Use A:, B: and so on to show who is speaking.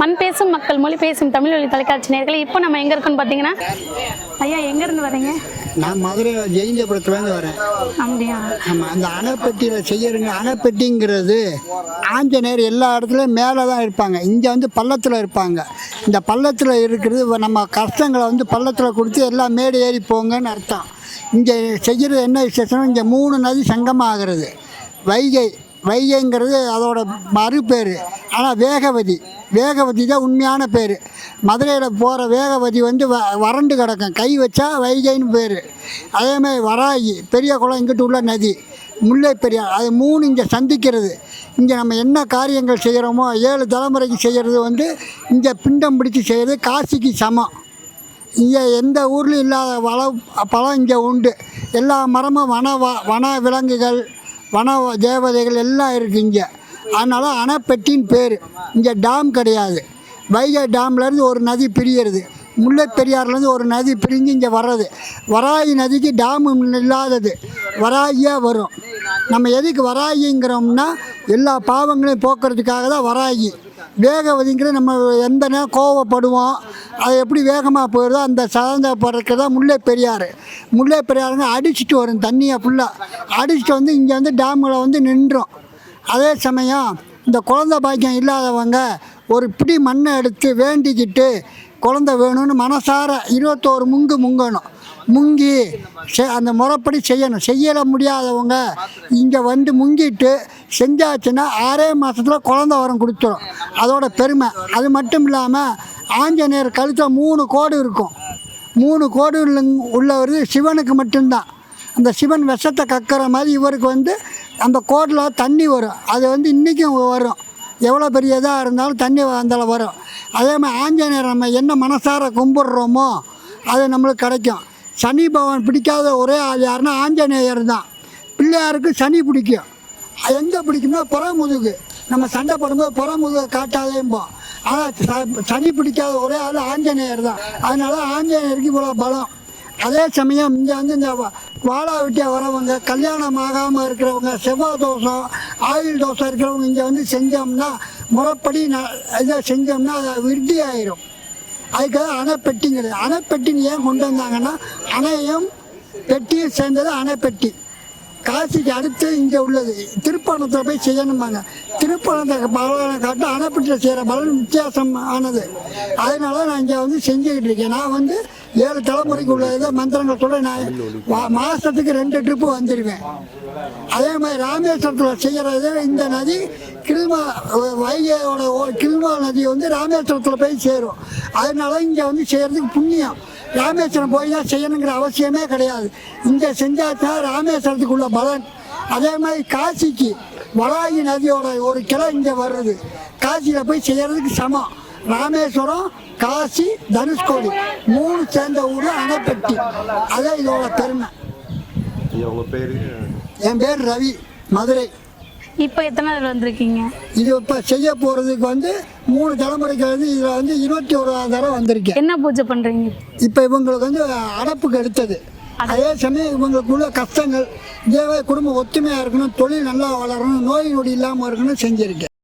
A: மண் பேசும் மக்கள் மொழி பேசும் தமிழ் வழி தொலைக்காட்சி நேயர்களே, இப்போ நம்ம எங்கே இருக்கோன்னு பார்த்தீங்கன்னா, ஐயா எங்கேருந்து வரீங்க?
B: நான் மதுரை ஜெயிஞ்சபுரத்துலேருந்து வரேன்.
A: அப்படியா?
B: ஆமாம், அந்த அணைப்பெட்டியில் செய்யறங்க. அணைப்பெட்டிங்கிறது ஆஞ்சநேயர் எல்லா இடத்துலையும் மேலே தான் இருப்பாங்க. இங்கே வந்து பள்ளத்தில் இருப்பாங்க. இந்த பள்ளத்தில் இருக்கிறது நம்ம கஷ்டங்களை வந்து பள்ளத்தில் கொடுத்து எல்லாம் மேடு ஏறி போங்கன்னு அர்த்தம். இங்கே செய்கிறது என்ன விசேஷம், இங்கே 3 நதி சங்கமாக ஆகிறது. வைகைங்கிறது அதோட மறு பேர். ஆனால் வேகவதி தான் உண்மையான பேர். மதுரையில் போகிற வேகவதி வந்து வறண்டு கிடக்கும், கை வச்சா வைகைன்னு பேர். அதேமாதிரி வராகி பெரிய குளம், இங்கிட்டு உள்ள நதி முல்லை பெரியார், அது 3 இங்கே சந்திக்கிறது. இங்கே நம்ம என்ன காரியங்கள் செய்கிறோமோ 7 தலைமுறைக்கு செய்கிறது வந்து இங்கே பிண்டம் பிடிச்சி செய்கிறது காசிக்கு சமம். இங்கே எந்த ஊர்லேயும் இல்லாத பழம் இங்கே உண்டு. எல்லா மரமும் வன விலங்குகள், வன தேவதைகள் எல்லாம் இருக்குது இங்கே. அதனால் அணைப்பெட்டின்னு பேர். இங்கே டேம் கிடையாது. வைகை டேம்லேருந்து ஒரு நதி பிரிகிறது, முல்லை பெரியார்லேருந்து ஒரு நதி பிரிஞ்சு இங்கே வர்றது. வராகி நதிக்கு டேமு இல்லாதது, வராகியாக வரும். நம்ம எதுக்கு வராகிங்கிறோம்னா எல்லா பாவங்களையும் போக்குறதுக்காக தான் வராகி. வேகவதிங்கிற நம்ம எந்த நேரம் கோவப்படுவோம், அது எப்படி வேகமாக போயிடுதோ அந்த சார்ந்தப்படுறதுக்கு தான் முல்லை பெரியாருங்க அடிச்சுட்டு வரும். தண்ணியை ஃபுல்லாக அடிச்சுட்டு வந்து இங்கே வந்து டேமில் வந்து நின்றோம். அதே சமயம் இந்த குழந்தை பாக்கியம் இல்லாதவங்க ஒரு பிடி மண்ணை எடுத்து வேண்டிக்கிட்டு குழந்தை வேணும்னு மனசார 21 முங்கணும். முங்கி அந்த முறைப்படி செய்யணும். செய்யல முடியாதவங்க இங்கே வந்து முங்கிட்டு செஞ்சாச்சுன்னா 6 மாதத்தில் குழந்தை வரம் கொடுத்துரும். அதோட பெருமை. அது மட்டும் இல்லாமல் ஆஞ்சநேயர் கழுத்தில் 3 கோடு இருக்கும். 3 கோடு உள்ளவர் சிவனுக்கு மட்டும்தான். அந்த சிவன் விஷத்தை கக்கிற மாதிரி இவருக்கு வந்து அந்த கோட்டில் தண்ணி வரும். அது வந்து இன்றைக்கும் வரும். எவ்வளோ பெரியதாக இருந்தாலும் தண்ணி அந்தால வரும். அதே மாதிரி ஆஞ்சநேயர் நம்ம என்ன மனசார கும்பிட்றோமோ அது நம்மளுக்கு கிடைக்கும். சனி பகவான் பிடிக்காத ஒரே ஆள் யாருன்னா ஆஞ்சநேயர் தான். பிள்ளையாருக்கு சனி பிடிக்கும். எங்கே பிடிக்கும்னா புறமுதுகு. நம்ம சண்டை போடும்போது புறமுதுகை காட்டாதேம்போம். ஆனால் சனி பிடிக்காத ஒரே ஆள் ஆஞ்சநேயர் தான். அதனால ஆஞ்சநேயருக்கு இவ்வளோ பலம். அதே சமயம் இங்கே வந்து இந்த வாழா வெட்டியாக வரவங்க, கல்யாணம் ஆகாமல் இருக்கிறவங்க, செவ்வாய் தோஷம், ஆயுள் தோஷம் இருக்கிறவங்க இங்கே வந்து செஞ்சோம்னா முறைப்படி இதை செஞ்சோம்னா அது விருத்தி ஆயிரும். அதுக்காக அணைப்பெட்டிங்கிறது. அணைப்பெட்டின்னு ஏன் கொண்டு வந்தாங்கன்னா, அணையும் பெட்டியும் சேர்ந்தது அணைப்பெட்டி. காசிக்கு அடுத்து இங்கே உள்ளது திருப்பணத்தில் போய் செய்யணுமாங்க. திருப்பணத்தை பலனை காட்டு அணைப்பெட்டியில் செய்கிற பலன் வித்தியாசம் ஆனது. அதனால நான் இங்கே வந்து செஞ்சுக்கிட்டு இருக்கேன். நான் வந்து 7 தலைமுறைக்கு உள்ளதை மந்திரங்களோட நான் மாதத்துக்கு 2 ட்ரிப்பு வந்துடுவேன். அதே மாதிரி ராமேஸ்வரத்தில் செய்கிறது இந்த நதி வைகையோட கிருமா நதி வந்து ராமேஸ்வரத்தில் போய் சேரும். அதனால இங்கே வந்து செய்கிறதுக்கு புண்ணியம். ராமேஸ்வரம் போய் தான் செய்யணுங்கிற அவசியமே கிடையாது. இங்கே செஞ்சாதான் ராமேஸ்வரத்துக்கு உள்ள பலன். அதே மாதிரி காசிக்கு வராகி நதியோட ஒரு கிளை இங்கே வர்றது. காசியில் போய் செய்கிறதுக்கு சமம். ராமேஸ்வரம், காசி, தனுஷ்கோடி 3 சேர்ந்த ஊர் அணைப்பெட்டி. அதான் இதோட பெருமை. என் பேர் ரவி, மதுரை.
A: இப்போ எத்தனை தடவை வந்திருக்கீங்க? இது
B: இப்போ செய்ய போகிறதுக்கு வந்து 3 தலைமுறைக்கு வந்து இதில் வந்து 21வது தடவை வந்திருக்கேன்.
A: என்ன பூஜை பண்ணுறீங்க?
B: இப்போ இவங்களுக்கு வந்து அடப்புக்கு எடுத்தது. அதே சமயம் இவங்களுக்குள்ள கஷ்டங்கள், இதே குடும்பம் ஒத்துமையாக இருக்கணும், தொழில் நல்லா வளரணும், நோய் நொடி இல்லாமல் இருக்கணும் செஞ்சுருக்கேன்.